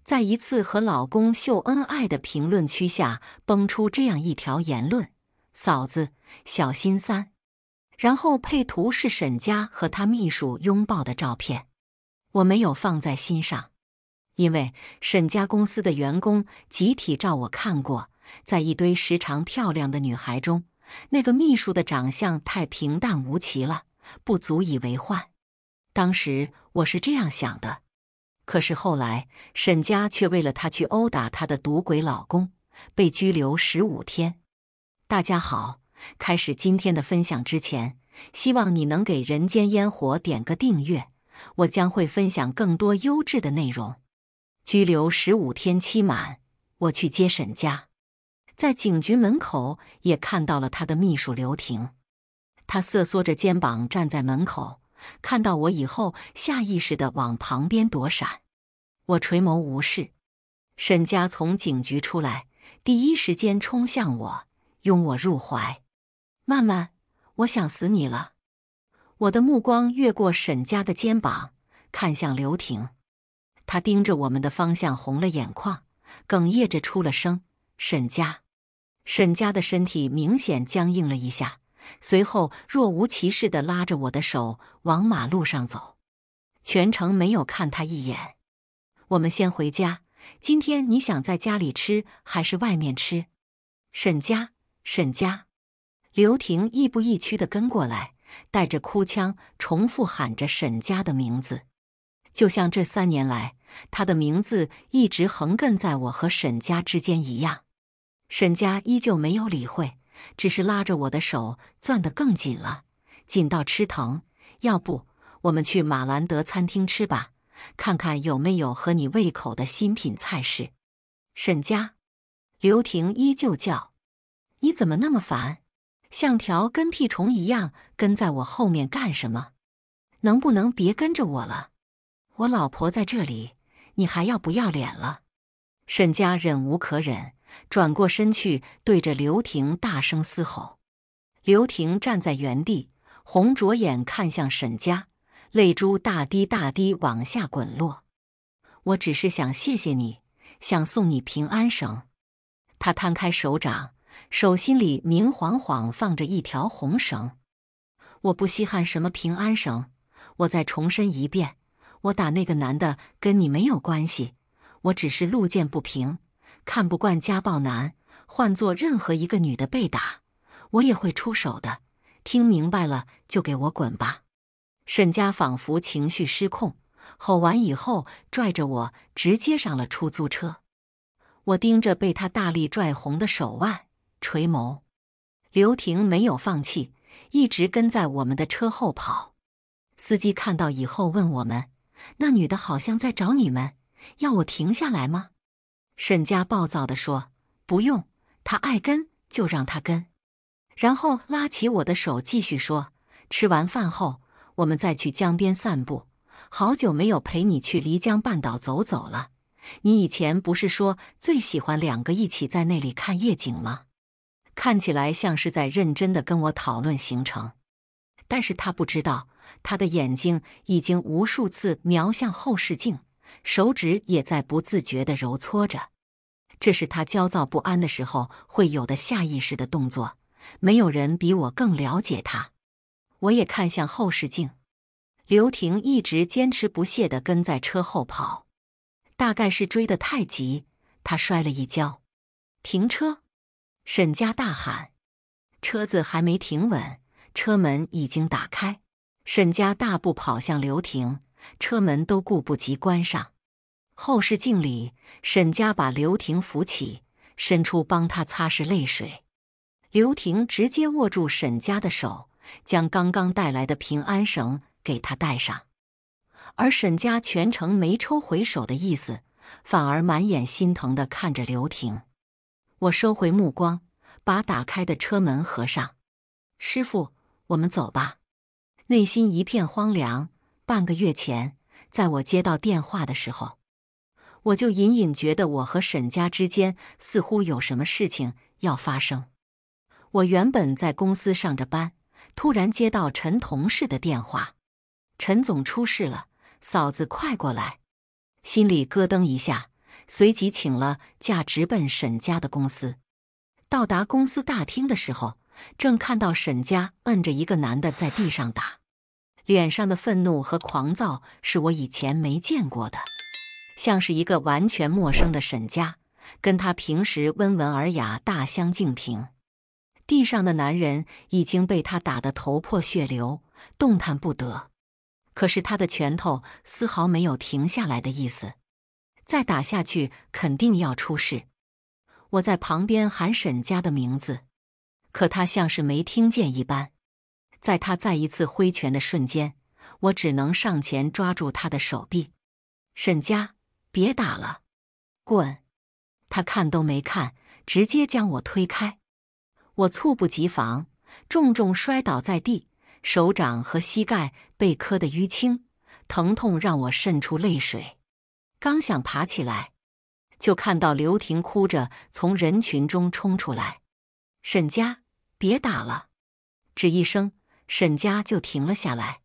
在一次和老公秀恩爱的评论区下崩出这样一条言论：嫂子，小心3。然后配图是沈家和他秘书拥抱的照片。我没有放在心上，因为沈家公司的员工集体照我看过，在一堆时常漂亮的女孩中，那个秘书的长相太平淡无奇了，不足以为患。当时我是这样想的，可是后来沈家却为了她去殴打她的赌鬼老公，被拘留15天。大家好，开始今天的分享之前，希望你能给人间烟火点个订阅，我将会分享更多优质的内容。拘留15天期满，我去接沈家，在警局门口也看到了他的秘书刘婷。他瑟缩着肩膀站在门口，看到我以后下意识地往旁边躲闪。我垂眸无视。沈家从警局出来，第一时间冲向我，拥我入怀。曼曼，我想死你了。我的目光越过沈家的肩膀，看向刘婷。她盯着我们的方向红了眼眶，哽咽着出了声：沈家。沈家的身体明显僵硬了一下，随后若无其事地拉着我的手往马路上走，全程没有看他一眼。我们先回家，今天你想在家里吃还是外面吃？沈家，沈家。刘婷亦步亦趋地跟过来，带着哭腔重复喊着沈家的名字，就像这3年来他的名字一直横亘在我和沈家之间一样。沈家依旧没有理会，只是拉着我的手攥得更紧了，紧到吃疼。要不我们去马兰德餐厅吃吧，看看有没有合你胃口的新品菜式。沈家。刘婷依旧叫。你怎么那么烦？像条跟屁虫一样跟在我后面干什么？能不能别跟着我了？我老婆在这里，你还要不要脸了？沈家忍无可忍，转过身去对着刘婷大声嘶吼。刘婷站在原地，红着眼看向沈家，泪珠大滴大滴往下滚落。我只是想谢谢你，想送你平安绳。他摊开手掌，手心里明晃晃放着一条红绳。我不稀罕什么平安绳，我再重申一遍，我打那个男的跟你没有关系，我只是路见不平，看不惯家暴男，换做任何一个女的被打，我也会出手的，听明白了就给我滚吧。沈家仿佛情绪失控，吼完以后拽着我直接上了出租车。我盯着被他大力拽红的手腕，垂眸。刘婷没有放弃，一直跟在我们的车后跑。司机看到以后问我们，那女的好像在找你们，要我停下来吗？沈家暴躁地说，不用，她爱跟就让她跟。然后拉起我的手继续说，吃完饭后我们再去江边散步，好久没有陪你去漓江半岛走走了。你以前不是说最喜欢2个一起在那里看夜景吗？看起来像是在认真地跟我讨论行程，但是他不知道，他的眼睛已经无数次瞄向后视镜，手指也在不自觉地揉搓着。这是他焦躁不安的时候会有的下意识的动作，没有人比我更了解他。我也看向后视镜，刘婷一直坚持不懈地跟在车后跑。大概是追得太急，他摔了一跤。停车！沈家大喊。车子还没停稳，车门已经打开。沈家大步跑向刘婷，车门都顾不及关上。后视镜里，沈家把刘婷扶起，伸出帮她擦拭泪水。刘婷直接握住沈家的手，将刚刚带来的平安绳给他戴上。而沈家全程没抽回手的意思，反而满眼心疼地看着刘婷。我收回目光，把打开的车门合上。师傅，我们走吧。内心一片荒凉。半个月前，在我接到电话的时候，我就隐隐觉得我和沈家之间似乎有什么事情要发生。我原本在公司上着班，突然接到陈同事的电话，陈总出事了，嫂子快过来。心里咯噔一下，随即请了驾直奔沈家的公司。到达公司大厅的时候，正看到沈家摁着一个男的在地上打，脸上的愤怒和狂躁是我以前没见过的，像是一个完全陌生的沈家，跟他平时温文尔雅大相径庭。地上的男人已经被他打得头破血流，动弹不得，可是他的拳头丝毫没有停下来的意思，再打下去肯定要出事。我在旁边喊沈家的名字，可他像是没听见一般。在他再一次挥拳的瞬间，我只能上前抓住他的手臂。沈家，别打了，滚！他看都没看，直接将我推开。我猝不及防，重重摔倒在地，手掌和膝盖被磕得淤青，疼痛让我渗出泪水。刚想爬起来，就看到刘婷哭着从人群中冲出来。沈家，别打了！只一声，沈家就停了下来。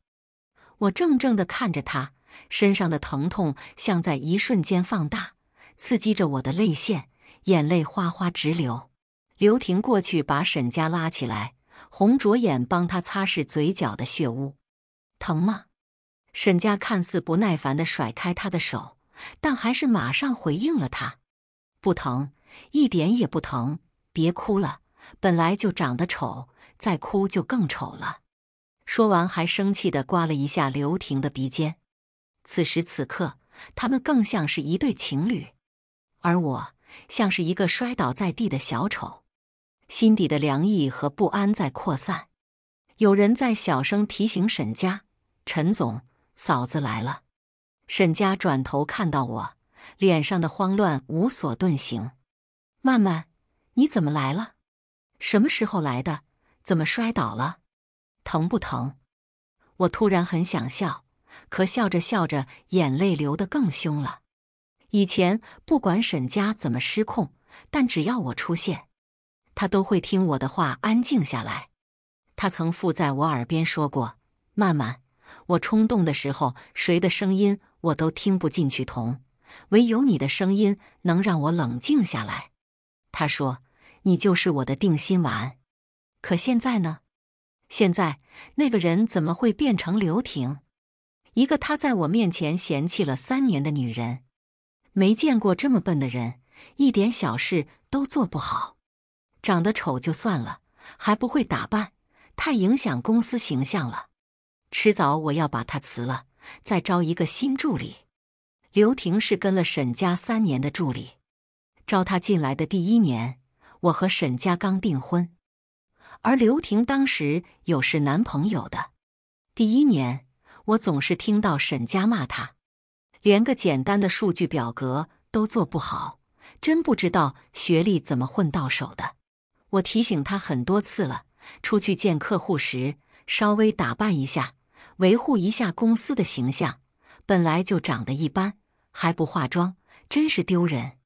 我怔怔地看着他，身上的疼痛像在一瞬间放大，刺激着我的泪腺，眼泪哗哗直流。刘婷过去把沈家拉起来，红着眼帮他擦拭嘴角的血污。疼吗？沈家看似不耐烦地甩开他的手，但还是马上回应了他。不疼，一点也不疼，别哭了，本来就长得丑，再哭就更丑了。说完还生气地刮了一下刘婷的鼻尖。此时此刻，他们更像是一对情侣，而我像是一个摔倒在地的小丑。心底的凉意和不安在扩散。有人在小声提醒沈家：“陈总，嫂子来了。”沈家转头看到我，脸上的慌乱无所遁形。“曼曼，你怎么来了？什么时候来的？怎么摔倒了？疼不疼？”我突然很想笑，可笑着笑着，眼泪流得更凶了。以前不管沈家怎么失控，但只要我出现，他都会听我的话，安静下来。他曾附在我耳边说过：“曼曼，我冲动的时候，谁的声音我都听不进去同，唯有你的声音能让我冷静下来。”他说：“你就是我的定心丸。”可现在呢？现在那个人怎么会变成刘婷？一个他在我面前嫌弃了3年的女人。没见过这么笨的人，一点小事都做不好。长得丑就算了，还不会打扮，太影响公司形象了。迟早我要把他辞了，再招一个新助理。刘婷是跟了沈家3年的助理，招她进来的第1年，我和沈家刚订婚，而刘婷当时有是男朋友的。第1年，我总是听到沈家骂她，连个简单的数据表格都做不好，真不知道学历怎么混到手的。我提醒他很多次了，出去见客户时稍微打扮一下，维护一下公司的形象。本来就长得一般，还不化妆，真是丢人。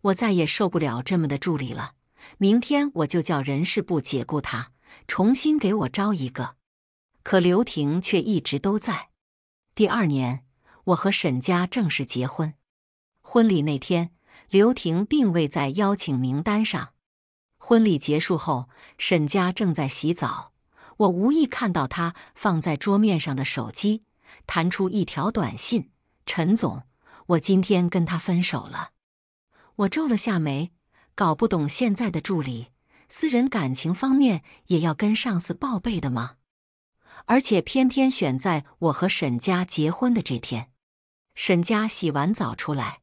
我再也受不了这么的助理了，明天我就叫人事部解雇他，重新给我招一个。可刘婷却一直都在。第2年，我和沈家正式结婚。婚礼那天，刘婷并未在邀请名单上。婚礼结束后，沈家正在洗澡，我无意看到他放在桌面上的手机，弹出一条短信：“陈总，我今天跟他分手了。”我皱了下眉，搞不懂现在的助理，私人感情方面也要跟上司报备的吗？而且偏偏选在我和沈家结婚的这天。沈家洗完澡出来，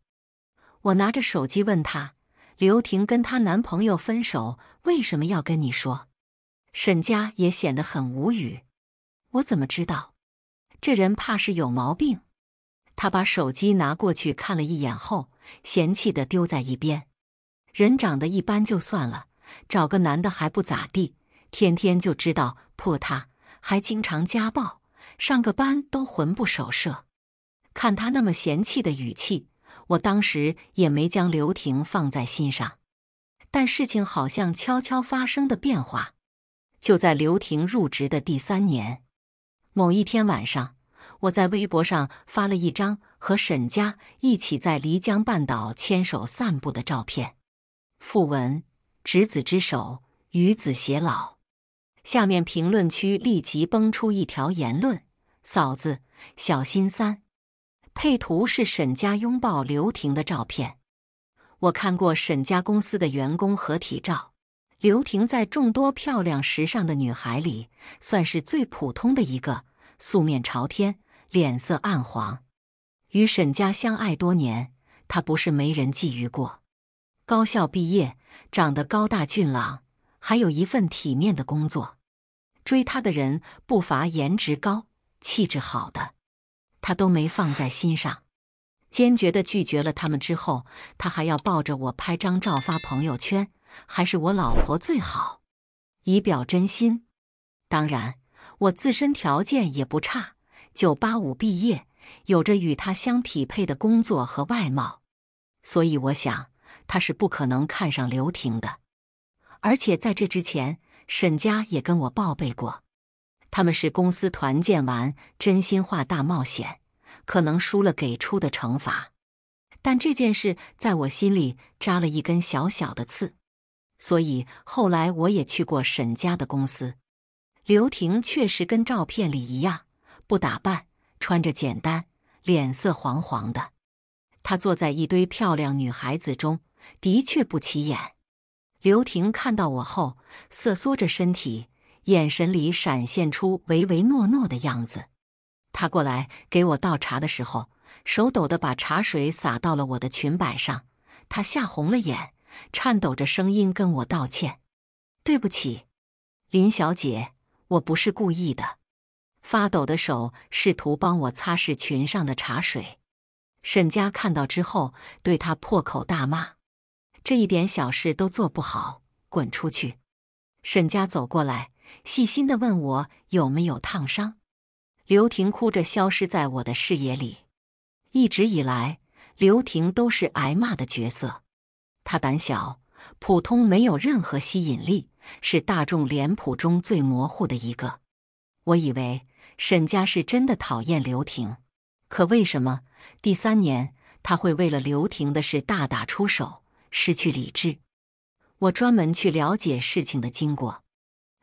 我拿着手机问他：“刘婷跟她男朋友分手，为什么要跟你说？”沈家也显得很无语。我怎么知道？这人怕是有毛病。他把手机拿过去看了一眼后，嫌弃地丢在一边。人长得一般就算了，找个男的还不咋地，天天就知道泼他，还经常家暴，上个班都魂不守舍。看他那么嫌弃的语气，我当时也没将刘婷放在心上。但事情好像悄悄发生的变化，就在刘婷入职的第3年。某一天晚上，我在微博上发了一张和沈佳一起在漓江半岛牵手散步的照片。附文：执子之手，与子偕老。下面评论区立即蹦出一条言论：嫂子，小心3。配图是沈佳拥抱刘婷的照片。我看过沈佳公司的员工合体照，刘婷在众多漂亮时尚的女孩里，算是最普通的一个，素面朝天，脸色暗黄。与沈佳相爱多年，她不是没人觊觎过。高校毕业，长得高大俊朗，还有一份体面的工作。追她的人不乏颜值高、气质好的，她都没放在心上。坚决地拒绝了他们之后，她还要抱着我拍张照发朋友圈，还是我老婆最好，以表真心。当然，我自身条件也不差，985毕业，有着与她相匹配的工作和外貌，所以我想她是不可能看上刘婷的。而且在这之前，沈佳也跟我报备过，他们是公司团建完真心话大冒险，可能输了给出的惩罚。但这件事在我心里扎了一根小小的刺，所以后来我也去过沈佳的公司。刘婷确实跟照片里一样，不打扮，穿着简单，脸色黄黄的。她坐在一堆漂亮女孩子中，的确不起眼。刘婷看到我后，瑟缩着身体，眼神里闪现出唯唯诺诺的样子。她过来给我倒茶的时候，手抖地把茶水洒到了我的裙摆上。她吓红了眼，颤抖着声音跟我道歉：“对不起，林小姐，我不是故意的。”发抖的手试图帮我擦拭裙上的茶水。沈佳看到之后，对她破口大骂：“这一点小事都做不好，滚出去！”沈佳走过来，细心地问我有没有烫伤。刘婷哭着消失在我的视野里。一直以来，刘婷都是挨骂的角色。她胆小、普通，没有任何吸引力，是大众脸谱中最模糊的一个。我以为沈佳是真的讨厌刘婷，可为什么第3年她会为了刘婷的事大打出手，失去理智？我专门去了解事情的经过。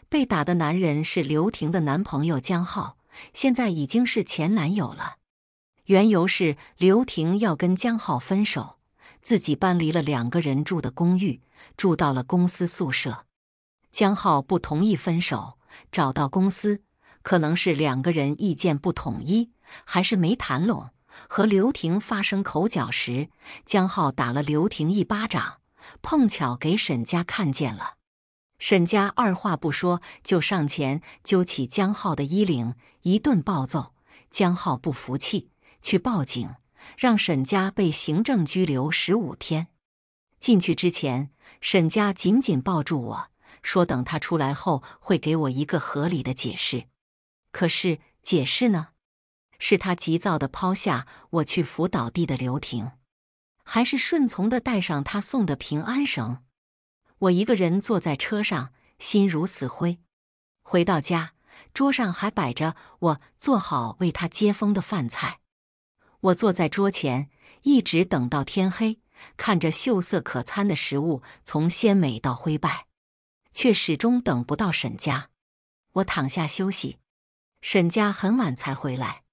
被打的男人是刘婷的男朋友江浩，现在已经是前男友了。缘由是刘婷要跟江浩分手，自己搬离了2个人住的公寓，住到了公司宿舍。江浩不同意分手，找到公司，可能是2个人意见不统一，还是没谈拢，和刘婷发生口角时，江浩打了刘婷一巴掌，碰巧给沈佳看见了。沈佳二话不说就上前揪起江浩的衣领，一顿暴揍。江浩不服气，去报警，让沈佳被行政拘留15天。进去之前，沈佳紧紧抱住我，说等他出来后会给我一个合理的解释。可是解释呢？是他急躁地抛下我去扶倒地的刘婷，还是顺从地带上他送的平安绳？我一个人坐在车上，心如死灰。回到家，桌上还摆着我做好为他接风的饭菜。我坐在桌前，一直等到天黑，看着秀色可餐的食物从鲜美到灰败，却始终等不到沈佳。我躺下休息，沈佳很晚才回来。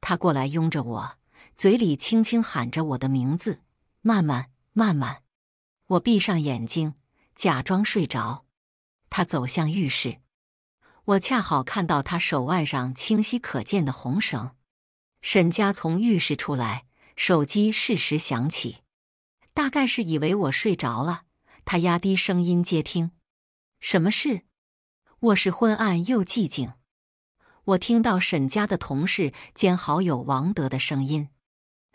他过来拥着我，嘴里轻轻喊着我的名字：“曼曼，曼曼。”我闭上眼睛，假装睡着。他走向浴室，我恰好看到他手腕上清晰可见的红绳。沈佳从浴室出来，手机适时响起，大概是以为我睡着了，他压低声音接听：“什么事？”卧室昏暗又寂静，我听到沈佳的同事兼好友王德的声音：“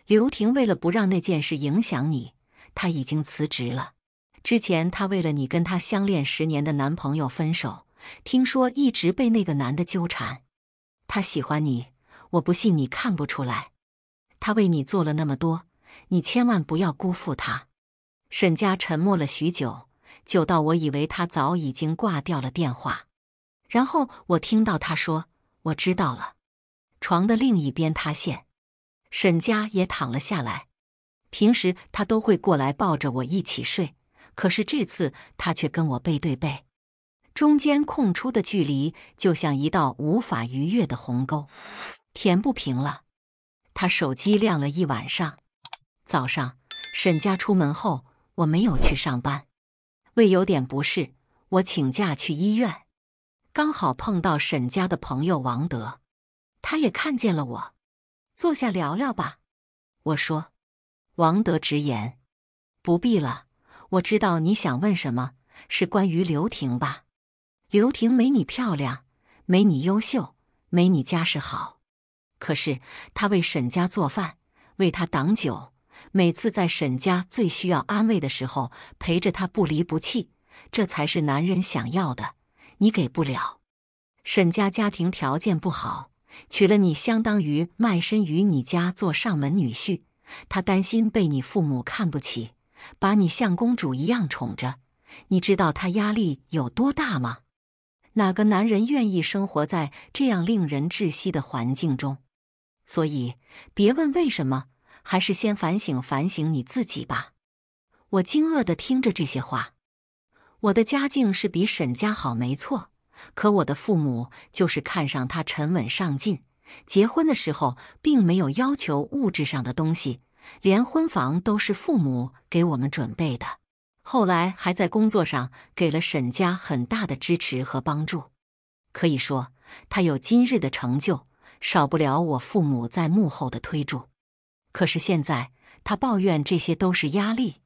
刘婷为了不让那件事影响你，她已经辞职了。之前她为了你跟她相恋10年的男朋友分手，听说一直被那个男的纠缠。她喜欢你，我不信你看不出来。她为你做了那么多，你千万不要辜负她。”沈佳沉默了许久，久到我以为她早已经挂掉了电话。然后我听到她说：“我知道了。”床的另一边塌陷，沈佳也躺了下来。平时她都会过来抱着我一起睡，可是这次她却跟我背对背，中间空出的距离就像一道无法逾越的鸿沟，填不平了。她手机亮了一晚上。早上，沈佳出门后，我没有去上班，胃有点不适，我请假去医院。刚好碰到沈家的朋友王德，他也看见了我，坐下聊聊吧。我说。王德直言，不必了，我知道你想问什么，是关于刘婷吧？刘婷没你漂亮，没你优秀，没你家世好，可是她为沈家做饭，为她挡酒，每次在沈家最需要安慰的时候陪着她不离不弃，这才是男人想要的，你给不了。沈家家庭条件不好，娶了你相当于卖身于你家做上门女婿，他担心被你父母看不起，把你像公主一样宠着，你知道他压力有多大吗？哪个男人愿意生活在这样令人窒息的环境中？所以别问为什么，还是先反省反省你自己吧。我惊愕地听着这些话。我的家境是比沈家好没错，可我的父母就是看上他沉稳上进，结婚的时候并没有要求物质上的东西，连婚房都是父母给我们准备的。后来还在工作上给了沈家很大的支持和帮助，可以说他有今日的成就，少不了我父母在幕后的推助。可是现在他抱怨这些都是压力。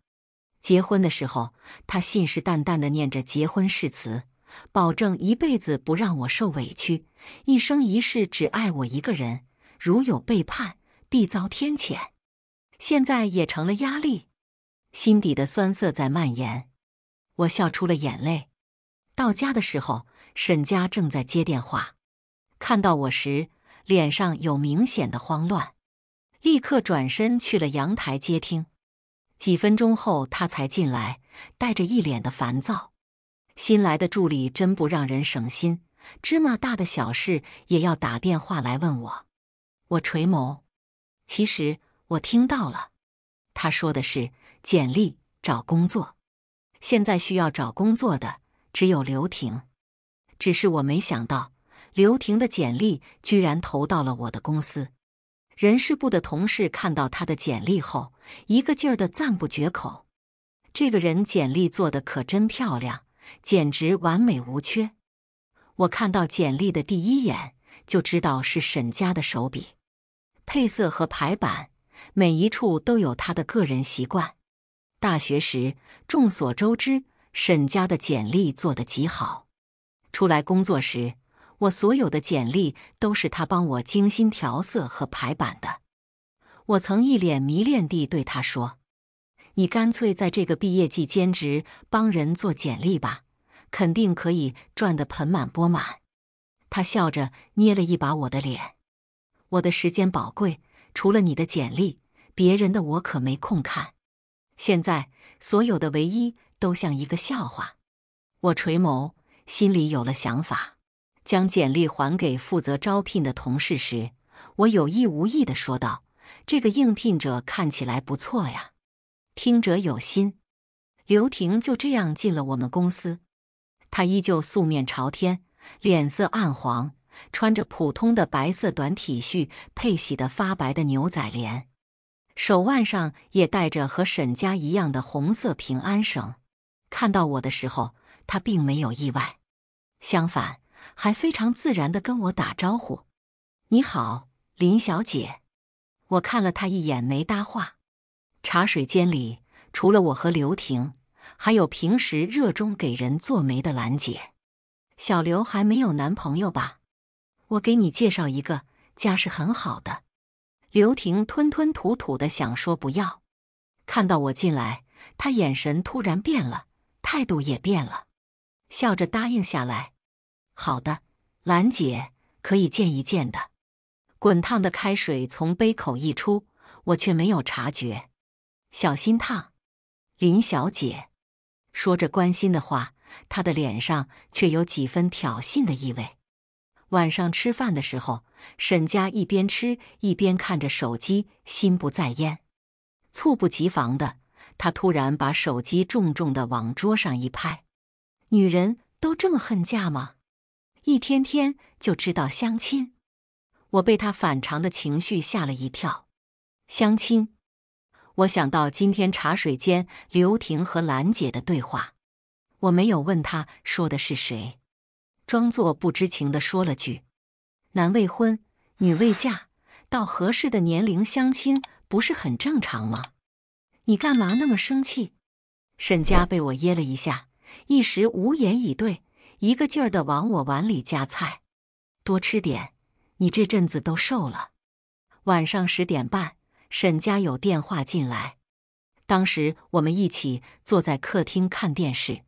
结婚的时候，他信誓旦旦地念着结婚誓词，保证一辈子不让我受委屈，一生一世只爱我一个人，如有背叛，必遭天谴。现在也成了压力，心底的酸涩在蔓延。我笑出了眼泪。到家的时候，沈家正在接电话，看到我时，脸上有明显的慌乱，立刻转身去了阳台接听。几分钟后，他才进来，带着一脸的烦躁。新来的助理真不让人省心，芝麻大的小事也要打电话来问我。我垂眸，其实我听到了，他说的是简历，找工作。现在需要找工作的只有刘婷，只是我没想到，刘婷的简历居然投到了我的公司。人事部的同事看到他的简历后，一个劲儿地赞不绝口。这个人简历做得可真漂亮，简直完美无缺。我看到简历的第一眼就知道是沈家的手笔，配色和排版，每一处都有他的个人习惯。大学时，众所周知，沈家的简历做得极好。出来工作时，我所有的简历都是他帮我精心调色和排版的。我曾一脸迷恋地对他说：“你干脆在这个毕业季兼职帮人做简历吧，肯定可以赚得盆满钵满。”他笑着捏了一把我的脸：“我的时间宝贵，除了你的简历，别人的我可没空看。现在所有的唯一都像一个笑话。”我垂眸，心里有了想法。将简历还给负责招聘的同事时，我有意无意地说道：“这个应聘者看起来不错呀，听者有心。”刘婷就这样进了我们公司。她依旧素面朝天，脸色暗黄，穿着普通的白色短 T 恤配洗得发白的牛仔帘，手腕上也戴着和沈家一样的红色平安绳。看到我的时候，她并没有意外，相反，还非常自然地跟我打招呼：“你好，林小姐。”我看了她一眼，没搭话。茶水间里，除了我和刘婷，还有平时热衷给人做媒的兰姐。小刘还没有男朋友吧？我给你介绍一个，家世很好的。刘婷吞吞吐吐地想说不要。看到我进来，她眼神突然变了，态度也变了，笑着答应下来。好的，兰姐，可以见一见的。滚烫的开水从杯口溢出，我却没有察觉。小心烫。林小姐说着关心的话，她的脸上却有几分挑衅的意味。晚上吃饭的时候，沈家一边吃一边看着手机，心不在焉。猝不及防的，他突然把手机重重地往桌上一拍：“女人都这么恨嫁吗？一天天就知道相亲。”我被他反常的情绪吓了一跳。相亲？我想到今天茶水间刘婷和兰姐的对话，我没有问她说的是谁，装作不知情地说了句：“男未婚，女未嫁，到合适的年龄相亲不是很正常吗？你干嘛那么生气？”沈家被我噎了一下，一时无言以对，一个劲儿地往我碗里夹菜：“多吃点，你这阵子都瘦了。”晚上10点半，沈家有电话进来。当时我们一起坐在客厅看电视，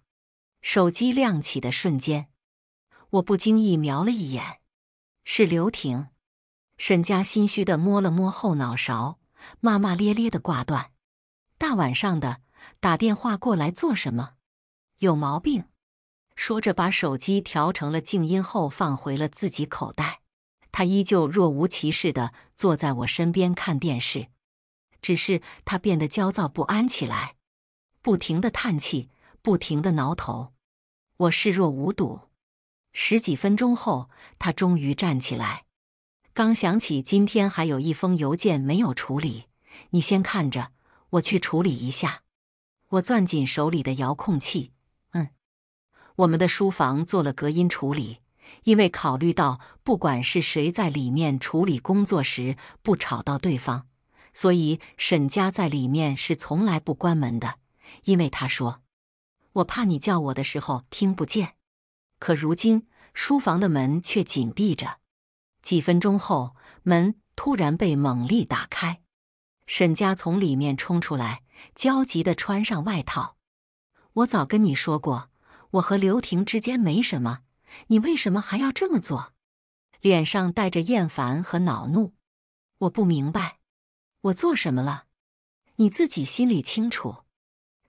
手机亮起的瞬间，我不经意瞄了一眼，是刘婷。沈家心虚地摸了摸后脑勺，骂骂咧咧地挂断：“大晚上的打电话过来做什么？有毛病！”说着把手机调成了静音后放回了自己口袋。他依旧若无其事地坐在我身边看电视，只是他变得焦躁不安起来，不停地叹气，不停地挠头。我视若无睹。10几分钟后，他终于站起来。刚想起今天还有一封邮件没有处理，你先看着，我去处理一下。我攥紧手里的遥控器，我们的书房做了隔音处理，因为考虑到不管是谁在里面处理工作时不吵到对方，所以沈家在里面是从来不关门的。因为他说，我怕你叫我的时候听不见。可如今书房的门却紧闭着。几分钟后，门突然被猛力打开，沈家从里面冲出来，焦急地穿上外套。我早跟你说过，我和刘婷之间没什么，你为什么还要这么做？脸上带着厌烦和恼怒。我不明白，我做什么了？你自己心里清楚。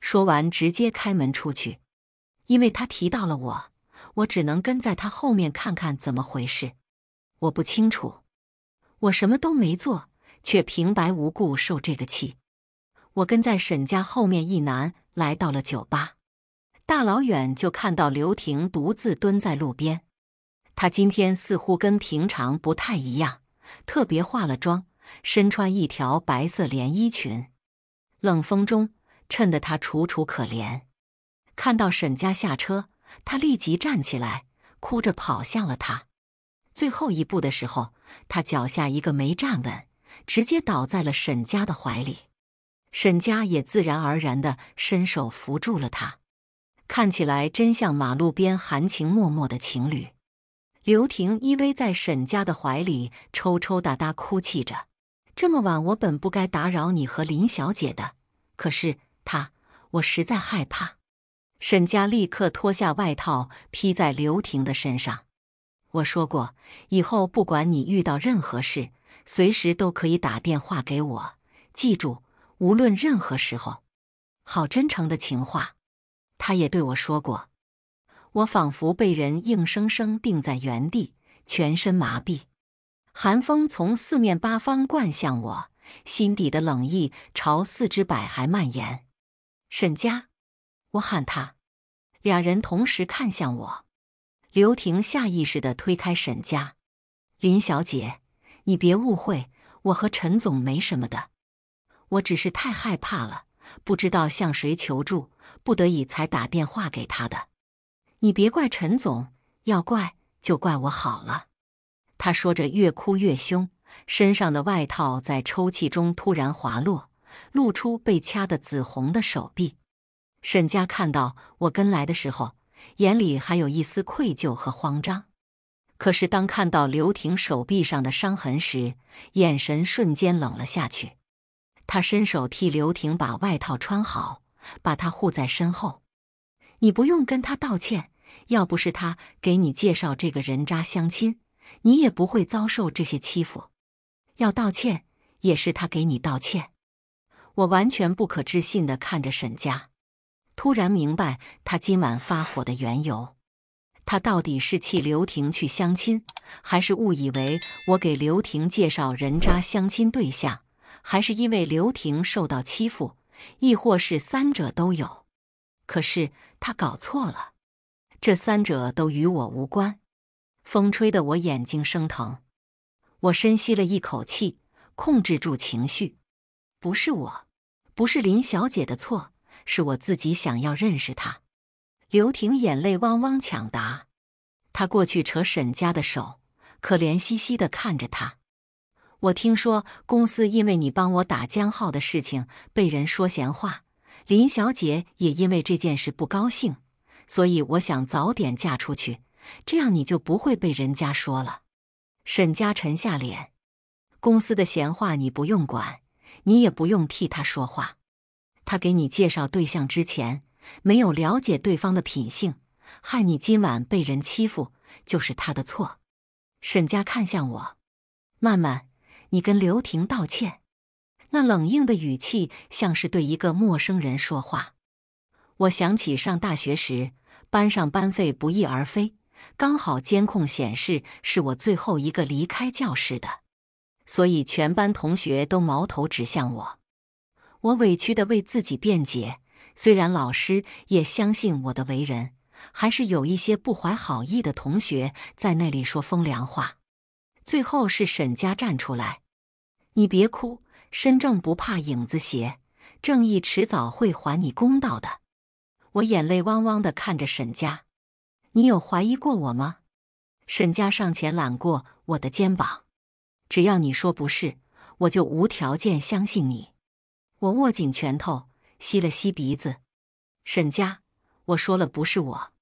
说完直接开门出去。因为他提到了我只能跟在他后面看看怎么回事。我不清楚，我什么都没做，却平白无故受这个气。我跟在沈家后面一男来到了酒吧，大老远就看到刘婷独自蹲在路边。她今天似乎跟平常不太一样，特别化了妆，身穿一条白色连衣裙，冷风中衬得她楚楚可怜。看到沈家下车，她立即站起来，哭着跑向了他。最后一步的时候，她脚下一个没站稳，直接倒在了沈家的怀里。沈家也自然而然地伸手扶住了她，看起来真像马路边含情脉脉的情侣。刘婷依偎在沈家的怀里，抽抽搭搭哭泣着。这么晚，我本不该打扰你和林小姐的，可是我实在害怕。沈家立刻脱下外套披在刘婷的身上。我说过，以后不管你遇到任何事，随时都可以打电话给我，记住，无论任何时候。好真诚的情话。他也对我说过。我仿佛被人硬生生定在原地，全身麻痹。寒风从四面八方灌向我，心底的冷意朝4肢百骸蔓延。沈家，我喊他。俩人同时看向我。刘婷下意识地推开沈家。林小姐，你别误会，我和陈总没什么的，我只是太害怕了，不知道向谁求助，不得已才打电话给他的。你别怪陈总，要怪就怪我好了。他说着越哭越凶，身上的外套在抽泣中突然滑落，露出被掐得紫红的手臂。沈家看到我跟来的时候，眼里还有一丝愧疚和慌张。可是当看到刘婷手臂上的伤痕时，眼神瞬间冷了下去。他伸手替刘婷把外套穿好，把她护在身后。你不用跟他道歉，要不是他给你介绍这个人渣相亲，你也不会遭受这些欺负。要道歉，也是他给你道歉。我完全不可置信地看着沈家，突然明白他今晚发火的缘由。他到底是气刘婷去相亲，还是误以为我给刘婷介绍人渣相亲对象，还是因为刘婷受到欺负，亦或是三者都有？可是他搞错了，这三者都与我无关。风吹得我眼睛生疼，我深吸了一口气，控制住情绪。不是我，不是林小姐的错，是我自己想要认识她。刘婷眼泪汪汪抢答，她过去扯沈家的手，可怜兮兮地看着他。我听说公司因为你帮我打江浩的事情被人说闲话，林小姐也因为这件事不高兴，所以我想早点嫁出去，这样你就不会被人家说了。沈家沉下脸，公司的闲话你不用管，你也不用替他说话。他给你介绍对象之前，没有了解对方的品性，害你今晚被人欺负，就是他的错。沈家看向我，曼曼，你跟刘婷道歉。那冷硬的语气像是对一个陌生人说话。我想起上大学时，班上班费不翼而飞，刚好监控显示是我最后一个离开教室的，所以全班同学都矛头指向我。我委屈地为自己辩解，虽然老师也相信我的为人，还是有一些不怀好意的同学在那里说风凉话。最后是沈家站出来，你别哭，身正不怕影子斜，正义迟早会还你公道的。我眼泪汪汪地看着沈家，你有怀疑过我吗？沈家上前揽过我的肩膀，只要你说不是，我就无条件相信你。我握紧拳头，吸了吸鼻子。沈家，我说了不是我。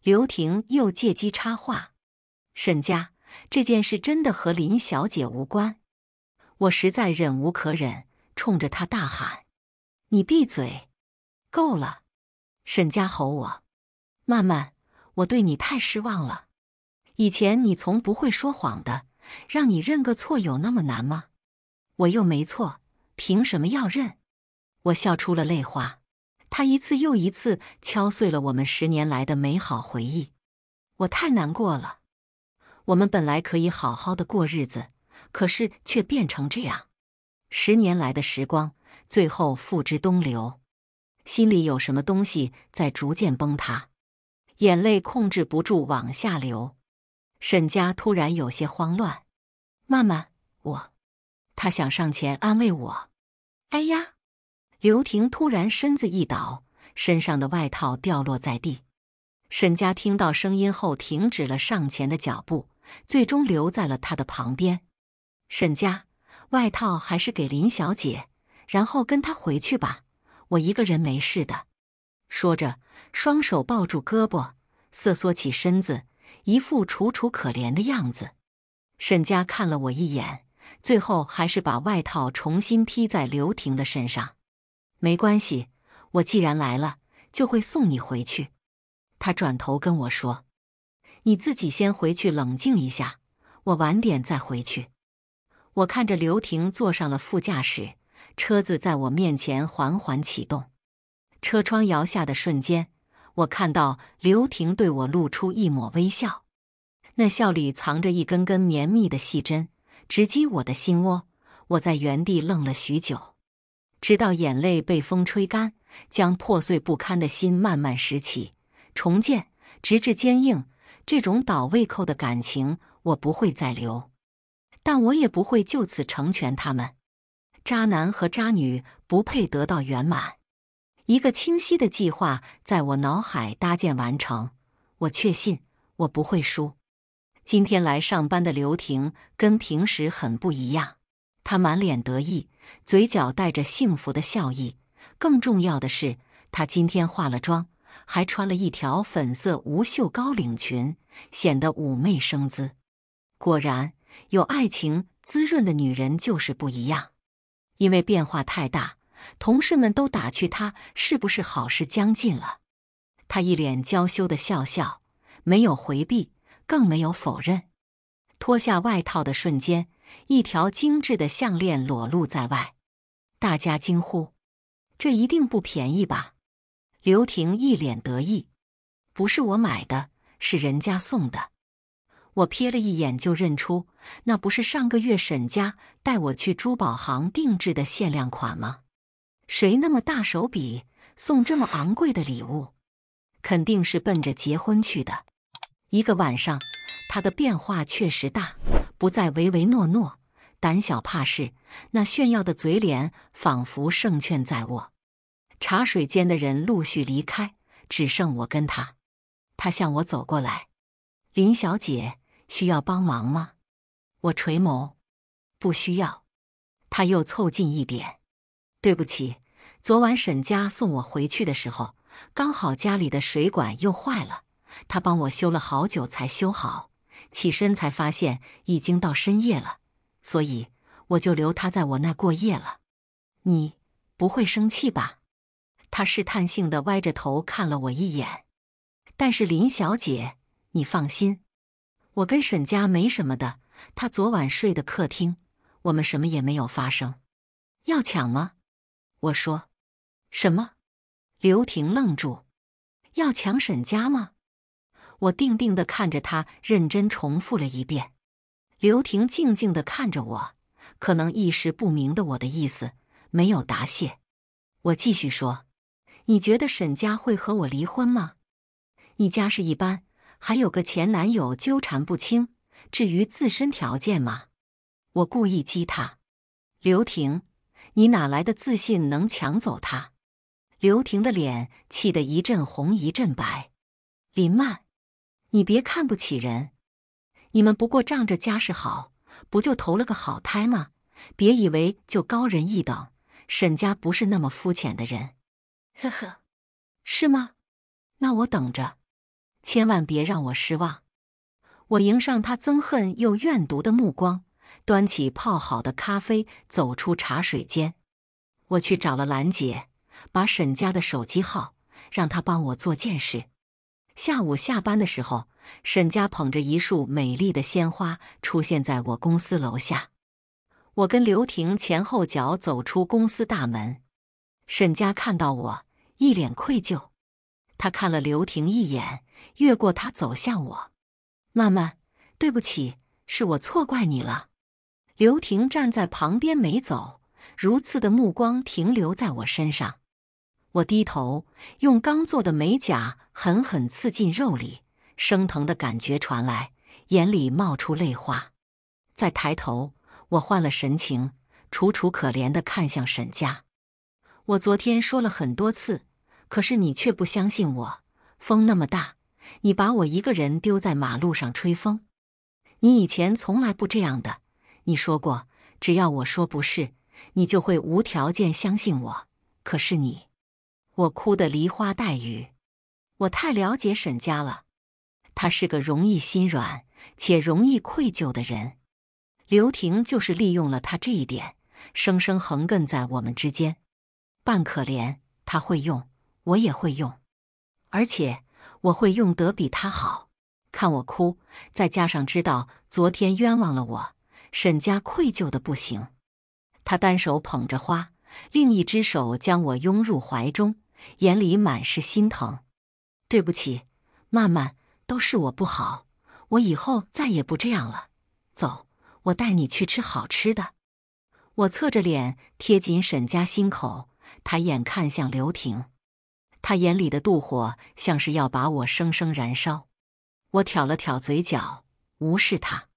刘婷又借机插话，沈家，这件事真的和林小姐无关。我实在忍无可忍，冲着她大喊：你闭嘴！够了！沈家吼我，曼曼，我对你太失望了。以前你从不会说谎的，让你认个错有那么难吗？我又没错，凭什么要认？我笑出了泪花。他一次又一次敲碎了我们10年来的美好回忆，我太难过了。我们本来可以好好的过日子，可是却变成这样。10年来的时光，最后付之东流。心里有什么东西在逐渐崩塌，眼泪控制不住往下流。沈家突然有些慌乱，曼曼，他想上前安慰我。哎呀！刘婷突然身子一倒，身上的外套掉落在地。沈家听到声音后停止了上前的脚步，最终留在了他的旁边。沈家，外套还是给林小姐，然后跟她回去吧，我一个人没事的。说着，双手抱住胳膊，瑟缩起身子，一副楚楚可怜的样子。沈家看了我一眼，最后还是把外套重新披在刘婷的身上。没关系，我既然来了，就会送你回去。他转头跟我说，你自己先回去冷静一下，我晚点再回去。我看着刘婷坐上了副驾驶，车子在我面前缓缓启动。车窗摇下的瞬间，我看到刘婷对我露出一抹微笑，那笑里藏着一根根绵密的细针，直击我的心窝。我在原地愣了许久，直到眼泪被风吹干，将破碎不堪的心慢慢拾起，重建，直至坚硬。这种倒胃口的感情，我不会再留，但我也不会就此成全他们。渣男和渣女不配得到圆满。一个清晰的计划在我脑海搭建完成，我确信我不会输。今天来上班的刘婷跟平时很不一样，她满脸得意，嘴角带着幸福的笑意。更重要的是，她今天化了妆，还穿了一条粉色无袖高领裙，显得妩媚生姿。果然，有爱情滋润的女人就是不一样。因为变化太大，同事们都打趣她是不是好事将近了。她一脸娇羞的笑笑，没有回避，更没有否认。脱下外套的瞬间，一条精致的项链裸露在外，大家惊呼：这一定不便宜吧？刘婷一脸得意：不是我买的，是人家送的。我瞥了一眼就认出，那不是上个月沈家带我去珠宝行定制的限量款吗？谁那么大手笔，送这么昂贵的礼物？肯定是奔着结婚去的。一个晚上，他的变化确实大，不再唯唯诺诺、胆小怕事，那炫耀的嘴脸仿佛胜券在握。茶水间的人陆续离开，只剩我跟他。他向我走过来：“林小姐，需要帮忙吗？”我垂眸：“不需要。”他又凑近一点：“对不起，昨晚沈家送我回去的时候，刚好家里的水管又坏了，他帮我修了好久才修好，起身才发现已经到深夜了，所以我就留他在我那过夜了。你不会生气吧？”他试探性地歪着头看了我一眼。但是林小姐，你放心，我跟沈家没什么的，他昨晚睡的客厅，我们什么也没有发生。要抢吗？我说。什么？刘婷愣住。要抢沈家吗？我定定地看着他，认真重复了一遍。刘婷静静地看着我，可能一时不明的我的意思，没有答谢。我继续说，你觉得沈家会和我离婚吗？你家世一般，还有个前男友纠缠不清，至于自身条件吗？我故意激他。刘婷，你哪来的自信能抢走他？刘婷的脸气得一阵红一阵白。林曼，你别看不起人，你们不过仗着家世好，不就投了个好胎吗？别以为就高人一等，沈家不是那么肤浅的人。呵呵，是吗？那我等着，千万别让我失望。我迎上他憎恨又怨毒的目光，端起泡好的咖啡走出茶水间。我去找了兰姐，把沈家的手机号，让她帮我做件事。下午下班的时候，沈家捧着一束美丽的鲜花出现在我公司楼下。我跟刘婷前后脚走出公司大门。沈家看到我，一脸愧疚。他看了刘婷一眼，越过她走向我。曼曼，对不起，是我错怪你了。刘婷站在旁边没走，如刺的目光停留在我身上。我低头，用刚做的美甲狠狠刺进肉里，生疼的感觉传来，眼里冒出泪花。再抬头，我换了神情，楚楚可怜地看向沈家。我昨天说了很多次，可是你却不相信我。风那么大，你把我一个人丢在马路上吹风。你以前从来不这样的，你说过，只要我说不是，你就会无条件相信我。可是你……我哭得梨花带雨。我太了解沈家了，他是个容易心软且容易愧疚的人。刘婷就是利用了他这一点，生生横亘在我们之间。扮可怜，他会用，我也会用，而且我会用得比他好。看我哭，再加上知道昨天冤枉了我，沈家愧疚的不行。他单手捧着花，另一只手将我拥入怀中，眼里满是心疼。对不起，曼曼，都是我不好，我以后再也不这样了。走，我带你去吃好吃的。我侧着脸贴紧沈家心口，抬眼看向刘婷，他眼里的妒火像是要把我生生燃烧。我挑了挑嘴角，无视他。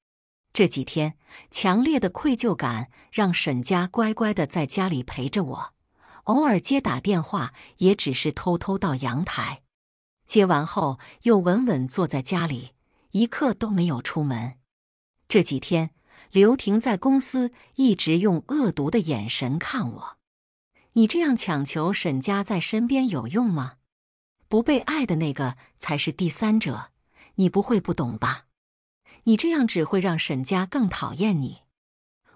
这几天强烈的愧疚感让沈家乖乖地在家里陪着我，偶尔接打电话也只是偷偷到阳台，接完后又稳稳坐在家里，一刻都没有出门。这几天刘婷在公司一直用恶毒的眼神看我。你这样强求沈家在身边有用吗？不被爱的那个才是第三者，你不会不懂吧？你这样只会让沈家更讨厌你。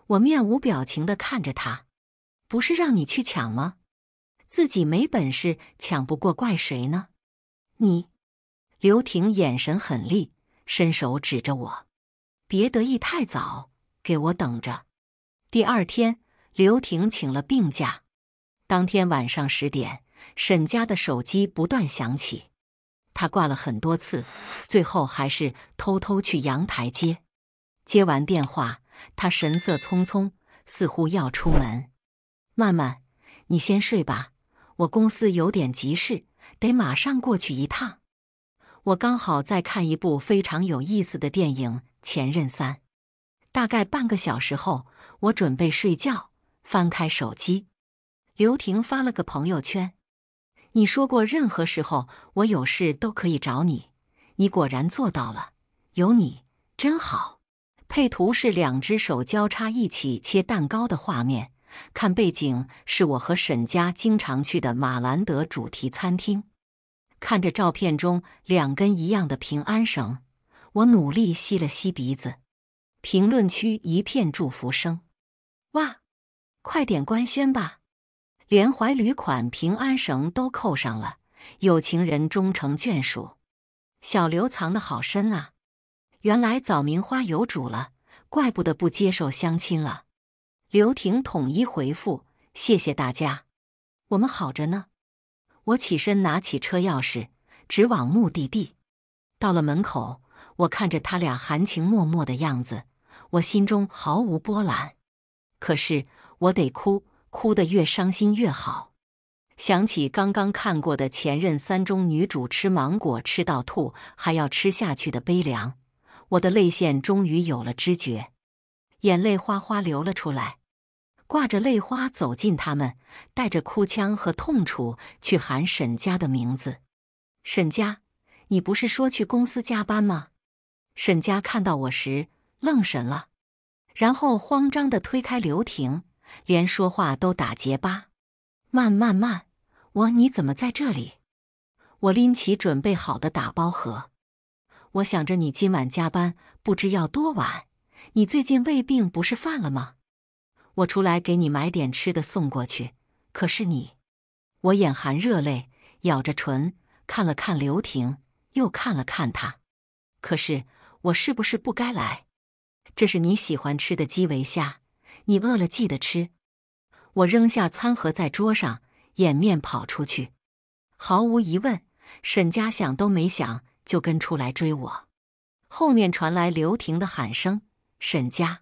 我面无表情地看着他，不是让你去抢吗？自己没本事抢不过怪谁呢？你……刘婷眼神狠厉，伸手指着我，别得意太早，给我等着。第二天，刘婷请了病假。当天晚上10点，沈家的手机不断响起。他挂了很多次，最后还是偷偷去阳台接。接完电话，他神色匆匆，似乎要出门。曼曼，你先睡吧，我公司有点急事，得马上过去一趟。我刚好在看一部非常有意思的电影《前任三》。大概半个小时后，我准备睡觉，翻开手机，刘婷发了个朋友圈：你说过任何时候我有事都可以找你，你果然做到了，有你真好。配图是2只手交叉一起切蛋糕的画面，看背景是我和沈家经常去的马兰德主题餐厅。看着照片中2根一样的平安绳，我努力吸了吸鼻子。评论区一片祝福声。哇，快点官宣吧！连怀旅款平安绳都扣上了，有情人终成眷属。小刘藏得好深啊！原来枣名花有主了，怪不得不接受相亲了。刘婷统一回复：谢谢大家，我们好着呢。我起身拿起车钥匙，直往目的地。到了门口，我看着他俩含情脉脉的样子，我心中毫无波澜。可是我得哭，哭得越伤心越好。想起刚刚看过的《前任3》中女主吃芒果吃到吐还要吃下去的悲凉，我的泪腺终于有了知觉，眼泪哗哗流了出来。挂着泪花走进他们，带着哭腔和痛楚去喊沈家的名字。沈家，你不是说去公司加班吗？沈家看到我时愣神了，然后慌张地推开刘婷，连说话都打结巴。慢，你怎么在这里？我拎起准备好的打包盒。我想着你今晚加班不知要多晚，你最近胃病不是犯了吗？我出来给你买点吃的送过去，可是你……我眼含热泪，咬着唇，看了看刘婷，又看了看他。可是我是不是不该来？这是你喜欢吃的基围虾，你饿了记得吃。我扔下餐盒在桌上，掩面跑出去。毫无疑问，沈家想都没想就跟出来追我。后面传来刘婷的喊声：沈家。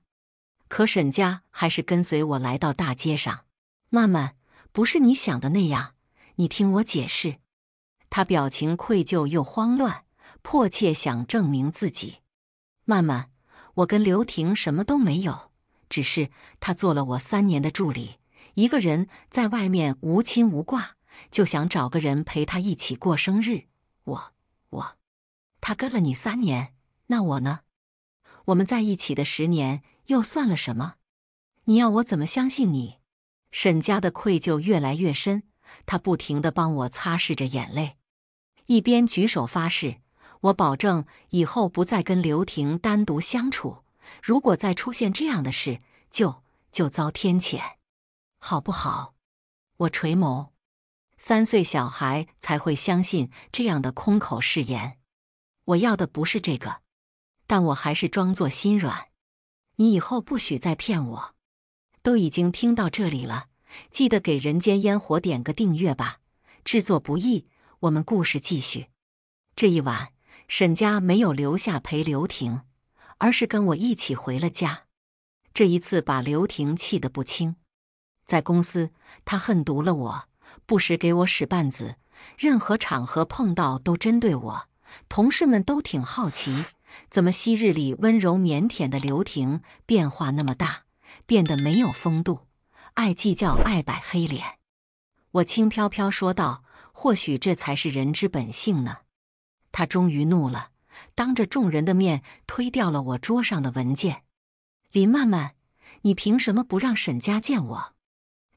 可沈家还是跟随我来到大街上。曼曼，不是你想的那样，你听我解释。他表情愧疚又慌乱，迫切想证明自己。曼曼，我跟刘婷什么都没有，只是他做了我3年的助理，一个人在外面无亲无挂，就想找个人陪他一起过生日。他跟了你3年，那我呢？我们在一起的10年又算了什么？你要我怎么相信你？沈家的愧疚越来越深，他不停地帮我擦拭着眼泪，一边举手发誓，我保证以后不再跟刘婷单独相处，如果再出现这样的事，就遭天谴，好不好？我垂眸，3岁小孩才会相信这样的空口誓言。我要的不是这个，但我还是装作心软。你以后不许再骗我。都已经听到这里了，记得给人间烟火点个订阅吧，制作不易，我们故事继续。这一晚，沈家没有留下陪刘婷，而是跟我一起回了家。这一次把刘婷气得不轻。在公司，她恨毒了我，不时给我使绊子，任何场合碰到都针对我。同事们都挺好奇，怎么昔日里温柔腼腆的刘婷变化那么大，变得没有风度，爱计较，爱摆黑脸。我轻飘飘说道：或许这才是人之本性呢。他终于怒了，当着众人的面推掉了我桌上的文件。林曼曼，你凭什么不让沈家见我？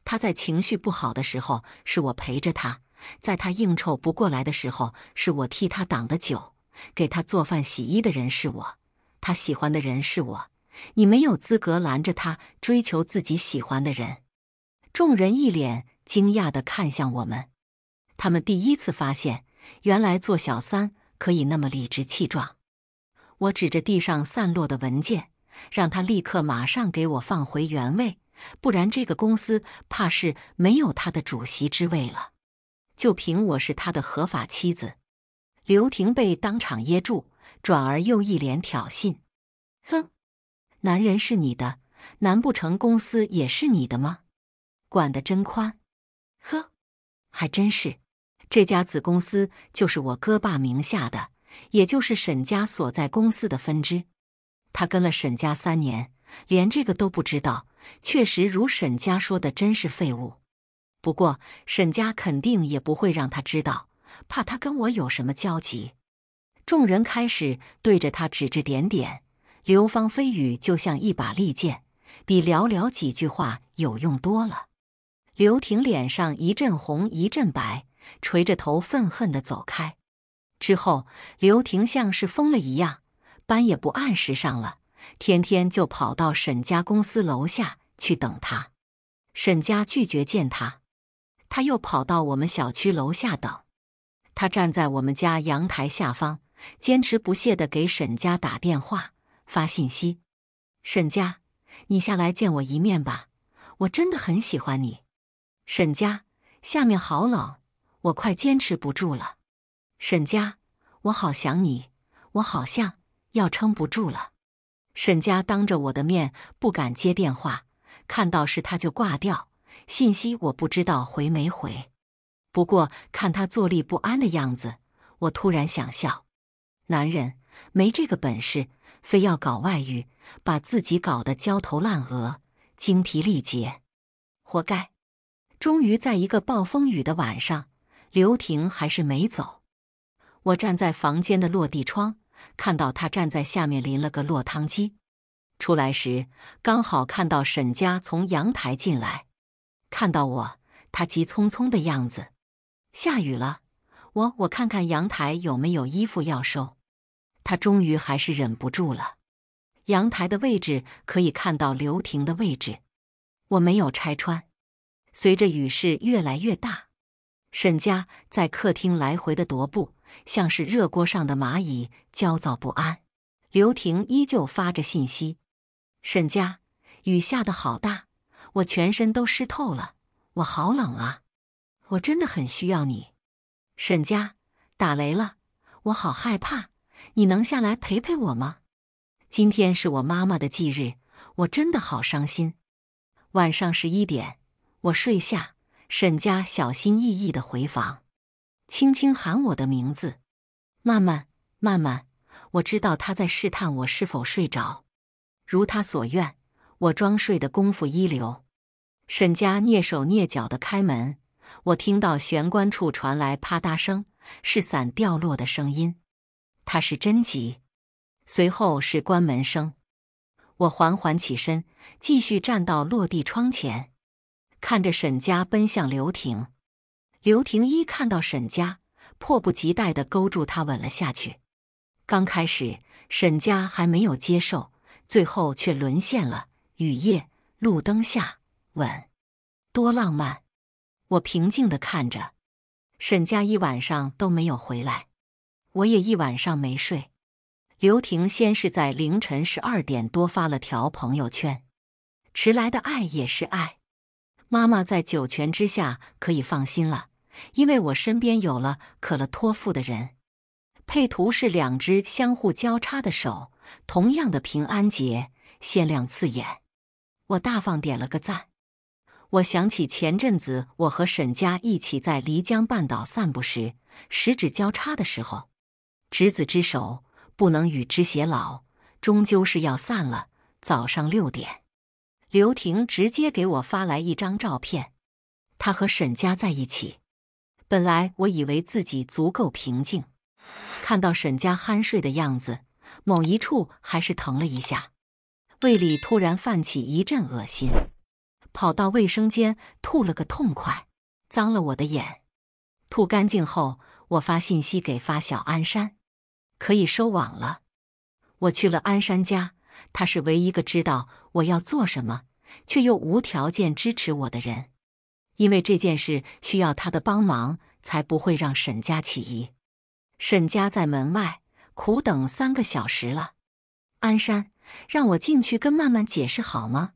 他在情绪不好的时候是我陪着他，在他应酬不过来的时候是我替他挡的酒，给他做饭洗衣的人是我，他喜欢的人是我，你没有资格拦着他追求自己喜欢的人。众人一脸惊讶地看向我们，他们第一次发现，原来做小三可以那么理直气壮。我指着地上散落的文件，让他立刻马上给我放回原位，不然这个公司怕是没有他的主席之位了。就凭我是他的合法妻子。刘婷被当场噎住，转而又一脸挑衅：“哼，男人是你的，难不成公司也是你的吗？管得真宽。呵，还真是。这家子公司就是我哥爸名下的，也就是沈家所在公司的分支。他跟了沈家3年，连这个都不知道，确实如沈家说的，真是废物。不过沈家肯定也不会让他知道，怕他跟我有什么交集。”众人开始对着他指指点点，流芳蜚语就像一把利剑，比寥寥几句话有用多了。刘婷脸上一阵红一阵白，垂着头愤恨地走开。之后，刘婷像是疯了一样，班也不按时上了，天天就跑到沈家公司楼下去等他。沈家拒绝见他，他又跑到我们小区楼下等。他站在我们家阳台下方，坚持不懈地给沈家打电话、发信息：“沈家，你下来见我一面吧，我真的很喜欢你。沈家，下面好冷，我快坚持不住了。沈家，我好想你，我好像要撑不住了。”沈家当着我的面不敢接电话，看到是他就挂掉，信息我不知道回没回。不过看他坐立不安的样子，我突然想笑。男人没这个本事，非要搞外遇，把自己搞得焦头烂额、精疲力竭，活该。终于在一个暴风雨的晚上，刘婷还是没走。我站在房间的落地窗，看到他站在下面淋了个落汤鸡。出来时刚好看到沈家从阳台进来，看到我，他急匆匆的样子。下雨了，我看看阳台有没有衣服要收。他终于还是忍不住了。阳台的位置可以看到刘婷的位置，我没有拆穿。随着雨势越来越大，沈家在客厅来回的踱步，像是热锅上的蚂蚁，焦躁不安。刘婷依旧发着信息：“沈家，雨下得好大，我全身都湿透了，我好冷啊，我真的很需要你。沈家，打雷了，我好害怕，你能下来陪陪我吗？今天是我妈妈的忌日，我真的好伤心。”晚上11点，我睡下，沈家小心翼翼地回房，轻轻喊我的名字：“曼曼，曼曼。”我知道他在试探我是否睡着。如他所愿，我装睡的功夫一流。沈家蹑手蹑脚地开门，我听到玄关处传来啪嗒声，是伞掉落的声音。他是真急。随后是关门声。我缓缓起身，继续站到落地窗前，看着沈家奔向刘婷。刘婷一看到沈家，迫不及待地勾住他吻了下去。刚开始沈家还没有接受，最后却沦陷了。雨夜，路灯下，吻，多浪漫。我平静地看着。沈家一晚上都没有回来，我也一晚上没睡。刘婷先是在凌晨12点多发了条朋友圈：“迟来的爱也是爱，妈妈在九泉之下可以放心了，因为我身边有了可了托付的人。”配图是2只相互交叉的手，同样的平安节，鲜亮刺眼。我大方点了个赞。我想起前阵子我和沈家一起在漓江半岛散步时，十指交叉的时候，执子之手，不能与之偕老，终究是要散了。早上6点，刘婷直接给我发来一张照片，她和沈家在一起。本来我以为自己足够平静，看到沈家酣睡的样子，某一处还是疼了一下，胃里突然泛起一阵恶心，跑到卫生间吐了个痛快，脏了我的眼。吐干净后，我发信息给发小鞍山，可以收网了。我去了鞍山家，他是唯一一个知道我要做什么，却又无条件支持我的人。因为这件事需要他的帮忙，才不会让沈家起疑。沈家在门外苦等3个小时了。鞍山，让我进去跟曼曼解释好吗？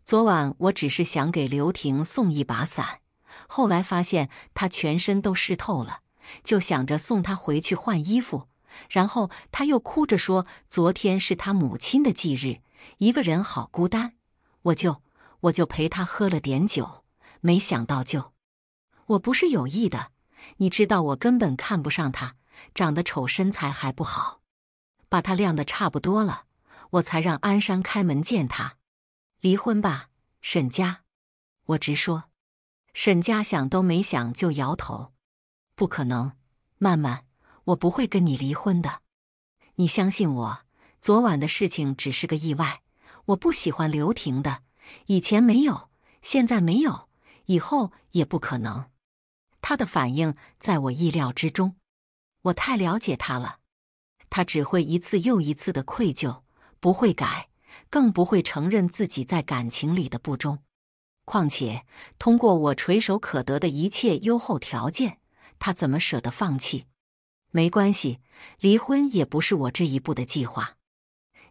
昨晚我只是想给刘婷送一把伞，后来发现她全身都湿透了，就想着送他回去换衣服，然后他又哭着说昨天是他母亲的忌日，一个人好孤单，我就陪他喝了点酒，没想到我不是有意的，你知道我根本看不上他，长得丑，身材还不好，把他晾得差不多了，我才让鞍山开门见他。离婚吧，沈家。我直说。沈家想都没想就摇头。不可能，曼曼，我不会跟你离婚的。你相信我，昨晚的事情只是个意外，我不喜欢刘婷的，以前没有，现在没有，以后也不可能。他的反应在我意料之中，我太了解他了。他只会一次又一次的愧疚，不会改，更不会承认自己在感情里的不忠。况且，通过我垂手可得的一切优厚条件，他怎么舍得放弃？没关系，离婚也不是我这一步的计划。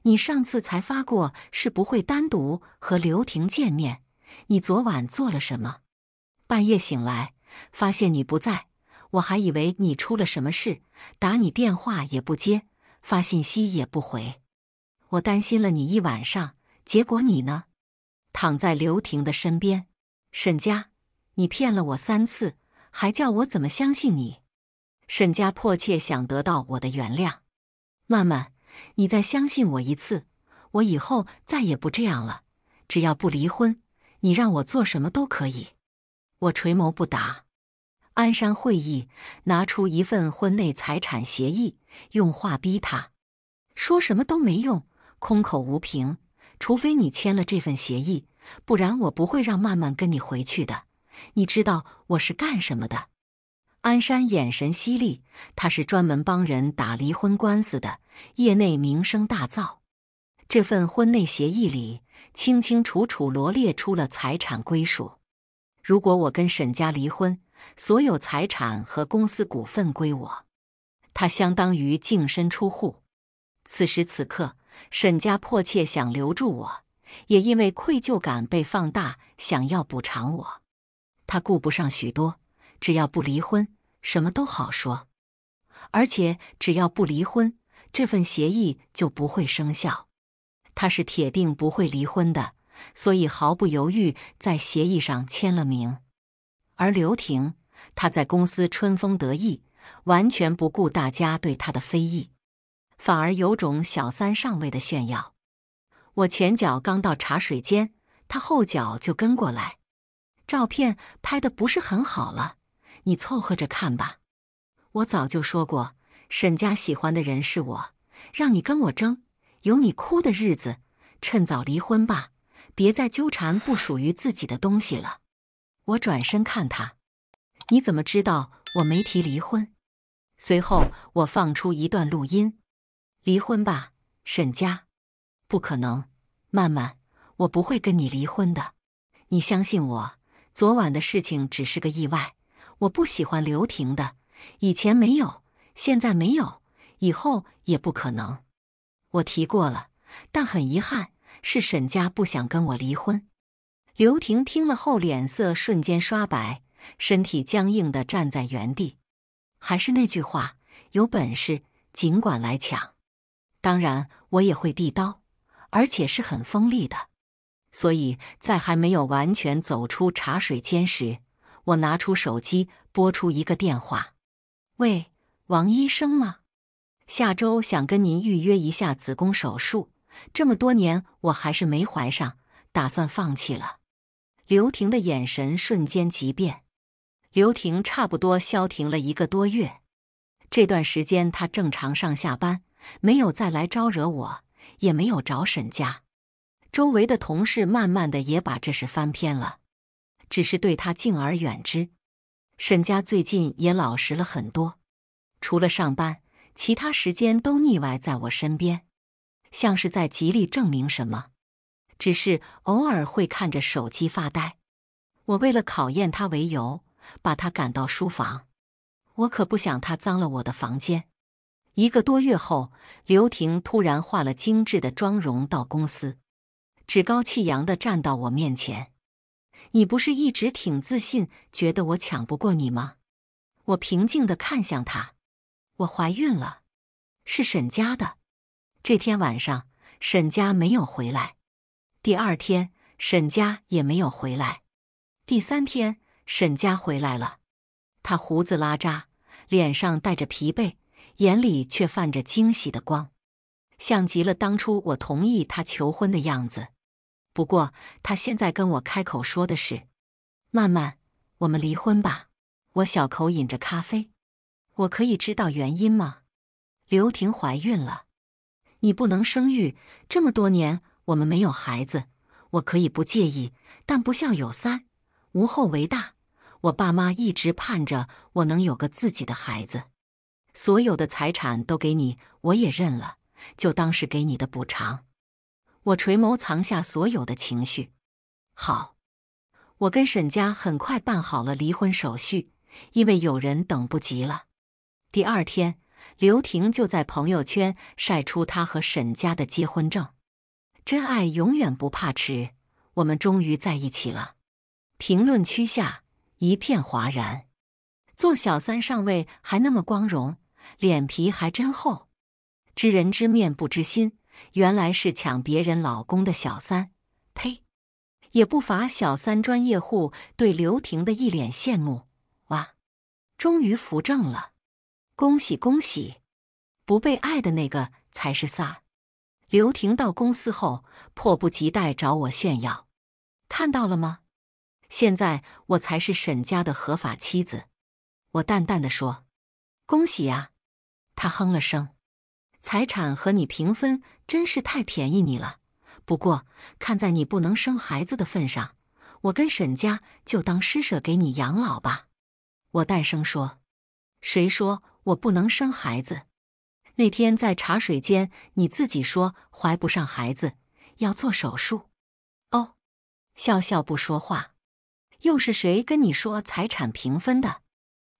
你上次才发过是不会单独和刘婷见面，你昨晚做了什么？半夜醒来，发现你不在，我还以为你出了什么事，打你电话也不接，发信息也不回。我担心了你一晚上，结果你呢？躺在刘婷的身边。沈家，你骗了我3次，还叫我怎么相信你？沈家迫切想得到我的原谅。曼曼，你再相信我一次，我以后再也不这样了。只要不离婚，你让我做什么都可以。我垂眸不答。鞍山会议拿出一份婚内财产协议，用话逼他，说什么都没用，空口无凭。除非你签了这份协议，不然我不会让曼曼跟你回去的。你知道我是干什么的？鞍山眼神犀利，他是专门帮人打离婚官司的，业内名声大噪。这份婚内协议里清清楚楚罗列出了财产归属。如果我跟沈家离婚，所有财产和公司股份归我，他相当于净身出户。此时此刻，沈家迫切想留住我，也因为愧疚感被放大，想要补偿我。他顾不上许多，只要不离婚，什么都好说。而且只要不离婚，这份协议就不会生效。他是铁定不会离婚的，所以毫不犹豫在协议上签了名。而刘婷，她在公司春风得意，完全不顾大家对她的非议，反而有种小三上位的炫耀。我前脚刚到茶水间，她后脚就跟过来。照片拍得不是很好了，你凑合着看吧。我早就说过，沈家喜欢的人是我，让你跟我争，有你哭的日子，趁早离婚吧，别再纠缠不属于自己的东西了。我转身看他，你怎么知道我没提离婚？随后我放出一段录音。离婚吧，沈家。不可能，曼曼，我不会跟你离婚的。你相信我，昨晚的事情只是个意外，我不喜欢刘婷的，以前没有，现在没有，以后也不可能。我提过了，但很遗憾，是沈家不想跟我离婚。刘婷听了后脸色瞬间刷白，身体僵硬地站在原地。还是那句话，有本事尽管来抢。当然，我也会递刀，而且是很锋利的。所以在还没有完全走出茶水间时，我拿出手机拨出一个电话。喂，王医生吗？下周想跟您预约一下子宫手术，这么多年我还是没怀上，打算放弃了。刘婷的眼神瞬间急变。刘婷差不多消停了1个多月，这段时间她正常上下班，没有再来招惹我，也没有找沈家。周围的同事慢慢的也把这事翻篇了，只是对她敬而远之。沈家最近也老实了很多，除了上班，其他时间都腻歪在我身边，像是在极力证明什么。只是偶尔会看着手机发呆。我为了考验他为由，把他赶到书房。我可不想他脏了我的房间。1个多月后，刘婷突然化了精致的妆容到公司，趾高气扬地站到我面前。你不是一直挺自信，觉得我抢不过你吗？我平静地看向他，我怀孕了，是沈家的。这天晚上，沈家没有回来。第二天，沈家也没有回来。第三天，沈家回来了。他胡子拉碴，脸上带着疲惫，眼里却泛着惊喜的光，像极了当初我同意他求婚的样子。不过，他现在跟我开口说的是：“曼曼，我们离婚吧。”我小口饮着咖啡。我可以知道原因吗？刘婷怀孕了，你不能生育，这么多年我们没有孩子，我可以不介意，但不孝有三，无后为大。我爸妈一直盼着我能有个自己的孩子，所有的财产都给你，我也认了，就当是给你的补偿。我垂眸藏下所有的情绪。好，我跟沈家很快办好了离婚手续，因为有人等不及了。第二天，刘婷就在朋友圈晒出她和沈家的结婚证。真爱永远不怕迟，我们终于在一起了。评论区下一片哗然。做小三上位还那么光荣，脸皮还真厚。知人知面不知心，原来是抢别人老公的小三。呸！也不乏小三专业户对刘婷的一脸羡慕。哇，终于扶正了，恭喜恭喜！不被爱的那个才是飒。刘婷到公司后，迫不及待找我炫耀。看到了吗？现在我才是沈家的合法妻子。我淡淡的说：“恭喜呀！”他哼了声：“财产和你平分，真是太便宜你了。不过，看在你不能生孩子的份上，我跟沈家就当施舍给你养老吧。”我淡声说：“谁说我不能生孩子？那天在茶水间，你自己说怀不上孩子，要做手术。”哦，笑笑不说话。又是谁跟你说财产平分的？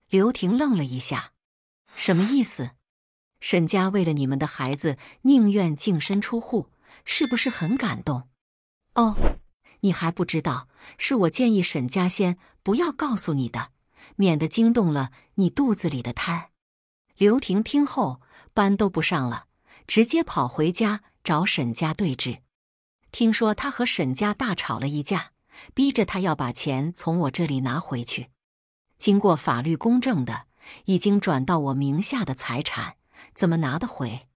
刘婷愣了一下，什么意思？沈家为了你们的孩子宁愿净身出户，是不是很感动？哦，你还不知道，是我建议沈家先不要告诉你的，免得惊动了你肚子里的胎儿。刘婷听后班都不上了，直接跑回家找沈家对峙。听说他和沈家大吵了一架，逼着他要把钱从我这里拿回去。经过法律公证的，已经转到我名下的财产，怎么拿得回？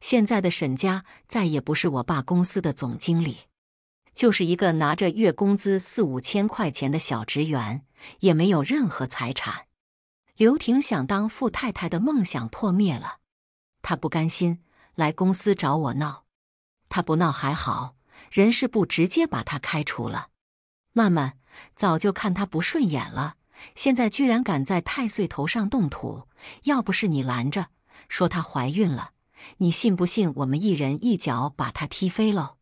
现在的沈家再也不是我爸公司的总经理，就是一个拿着月工资4、5千块钱的小职员，也没有任何财产。刘婷想当富太太的梦想破灭了，她不甘心，来公司找我闹。她不闹还好，人事部直接把她开除了。曼曼早就看她不顺眼了，现在居然敢在太岁头上动土，要不是你拦着，说她怀孕了，你信不信我们一人一脚把她踢飞喽？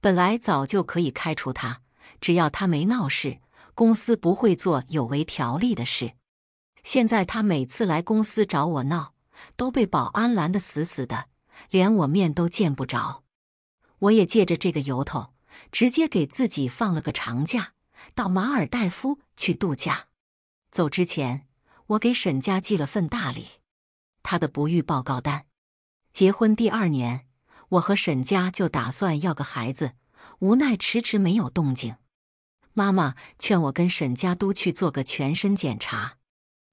本来早就可以开除她，只要她没闹事，公司不会做有违条例的事。现在她每次来公司找我闹，都被保安拦得死死的，连我面都见不着。我也借着这个由头，直接给自己放了个长假，到马尔代夫去度假。走之前，我给沈家寄了份大礼，他的不育报告单。结婚第2年，我和沈家就打算要个孩子，无奈迟迟没有动静。妈妈劝我跟沈家都去做个全身检查，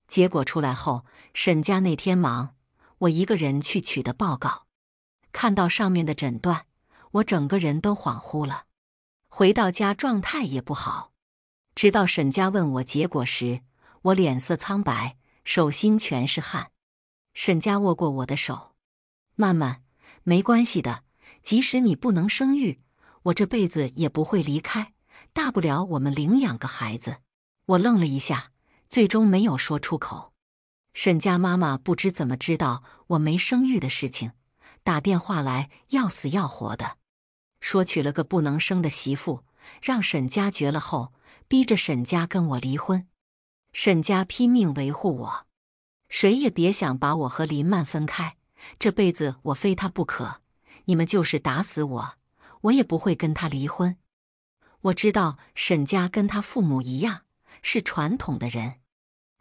结果出来后，沈家那天忙，我一个人去取的报告。看到上面的诊断，我整个人都恍惚了，回到家状态也不好。直到沈家问我结果时，我脸色苍白，手心全是汗。沈家握过我的手：“曼曼，没关系的，即使你不能生育，我这辈子也不会离开，大不了我们领养个孩子。”我愣了一下，最终没有说出口。沈家妈妈不知怎么知道我没生育的事情，打电话来要死要活的，说娶了个不能生的媳妇，让沈家绝了后，逼着沈家跟我离婚。沈家拼命维护我，谁也别想把我和林曼分开，这辈子我非她不可，你们就是打死我，我也不会跟她离婚。我知道沈家跟他父母一样，是传统的人，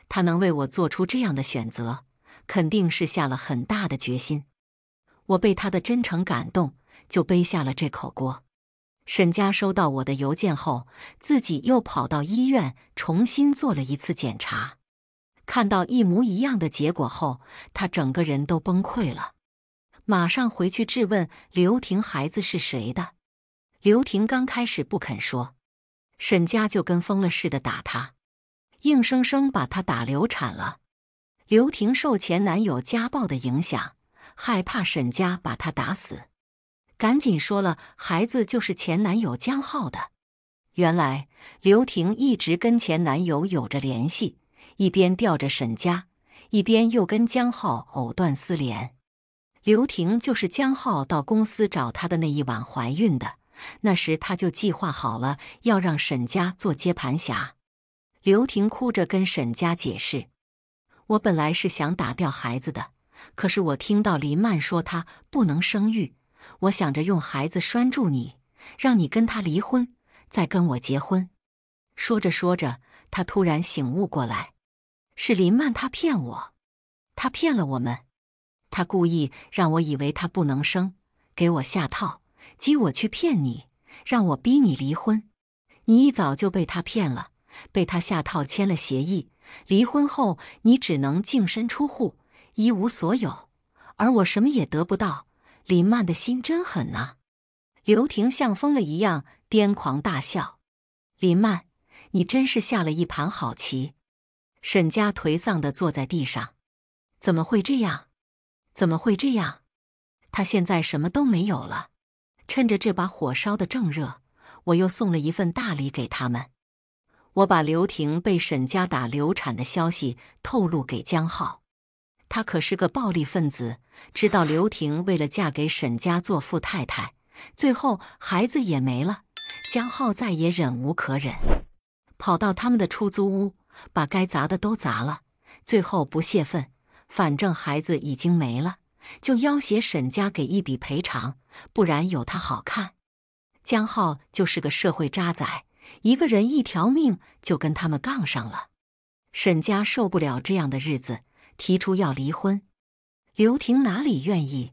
他能为我做出这样的选择，肯定是下了很大的决心。我被他的真诚感动，就背下了这口锅。沈家收到我的邮件后，自己又跑到医院重新做了一次检查。看到一模一样的结果后，他整个人都崩溃了，马上回去质问刘婷孩子是谁的。刘婷刚开始不肯说，沈家就跟疯了似的打她，硬生生把她打流产了。刘婷受前男友家暴的影响，害怕沈家把她打死，赶紧说了孩子就是前男友江浩的。原来刘婷一直跟前男友有着联系，一边吊着沈家，一边又跟江浩藕断丝连。刘婷就是江浩到公司找她的那一晚怀孕的，那时她就计划好了要让沈家做接盘侠。刘婷哭着跟沈家解释，我本来是想打掉孩子的，可是我听到林曼说她不能生育，我想着用孩子拴住你，让你跟他离婚，再跟我结婚。说着说着，她突然醒悟过来，是林曼她骗我，她骗了我们，她故意让我以为她不能生，给我下套，激我去骗你，让我逼你离婚。你一早就被她骗了，被她下套签了协议，离婚后你只能净身出户，一无所有，而我什么也得不到。林曼的心真狠呐！刘婷像疯了一样癫狂大笑。林曼，你真是下了一盘好棋。沈家颓丧地坐在地上，怎么会这样？怎么会这样？他现在什么都没有了。趁着这把火烧得正热，我又送了一份大礼给他们。我把刘婷被沈家打流产的消息透露给江浩，他可是个暴力分子，知道刘婷为了嫁给沈家做富太太，最后孩子也没了。江浩再也忍无可忍，跑到他们的出租屋，把该砸的都砸了，最后不泄愤，反正孩子已经没了，就要挟沈家给一笔赔偿，不然有他好看。江浩就是个社会渣仔，一个人一条命就跟他们杠上了。沈家受不了这样的日子，提出要离婚。刘婷哪里愿意？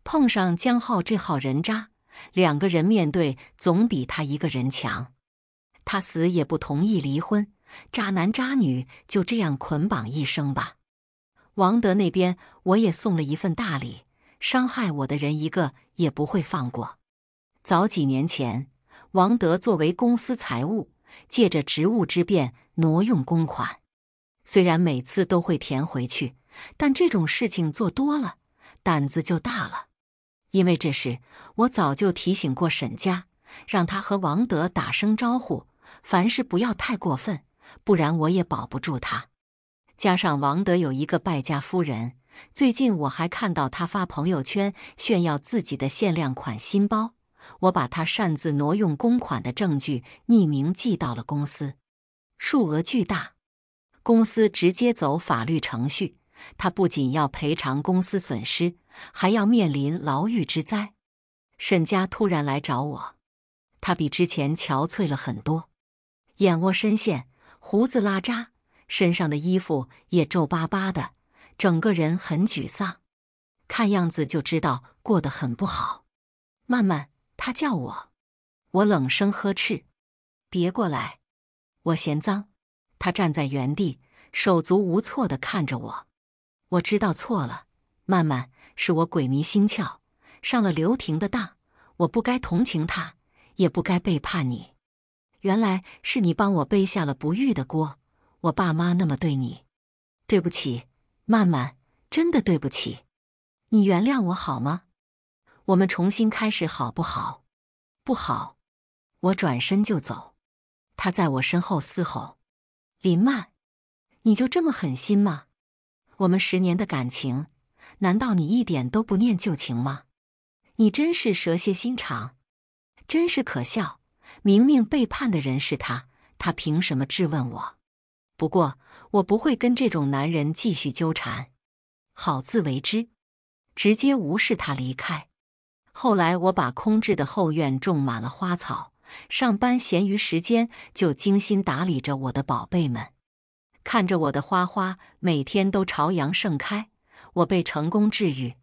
碰上江浩这号人渣，两个人面对总比他一个人强。他死也不同意离婚，渣男渣女就这样捆绑一生吧。王德那边我也送了一份大礼，伤害我的人一个也不会放过。早几年前，王德作为公司财务，借着职务之便挪用公款，虽然每次都会填回去，但这种事情做多了，胆子就大了。因为这事，我早就提醒过沈家，让他和王德打声招呼，凡事不要太过分，不然我也保不住他。加上王德有一个败家夫人，最近我还看到他发朋友圈炫耀自己的限量款新包，我把他擅自挪用公款的证据匿名寄到了公司，数额巨大。公司直接走法律程序，他不仅要赔偿公司损失，还要面临牢狱之灾。沈家突然来找我，他比之前憔悴了很多，眼窝深陷，胡子拉碴，身上的衣服也皱巴巴的，整个人很沮丧，看样子就知道过得很不好。曼曼，他叫我，我冷声呵斥，别过来，我嫌脏。他站在原地，手足无措地看着我。我知道错了，曼曼，是我鬼迷心窍，上了刘婷的当，我不该同情她，也不该背叛你。原来是你帮我背下了不育的锅，我爸妈那么对你，对不起，曼曼，真的对不起。你原谅我好吗？我们重新开始好不好？不好。我转身就走，他在我身后嘶吼，林曼，你就这么狠心吗？我们10年的感情，难道你一点都不念旧情吗？你真是蛇蝎心肠，真是可笑。明明背叛的人是他，他凭什么质问我？不过我不会跟这种男人继续纠缠，好自为之，直接无视他离开。后来我把空置的后院种满了花草，上班闲余时间就精心打理着我的宝贝们。看着我的花花每天都朝阳盛开，我被成功治愈。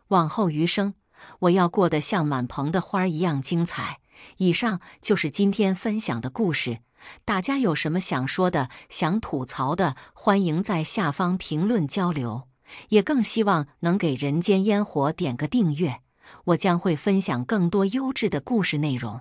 往后余生，我要过得像满棚的花一样精彩。以上就是今天分享的故事，大家有什么想说的、想吐槽的，欢迎在下方评论交流。也更希望能给人间烟火点个订阅，我将会分享更多优质的故事内容。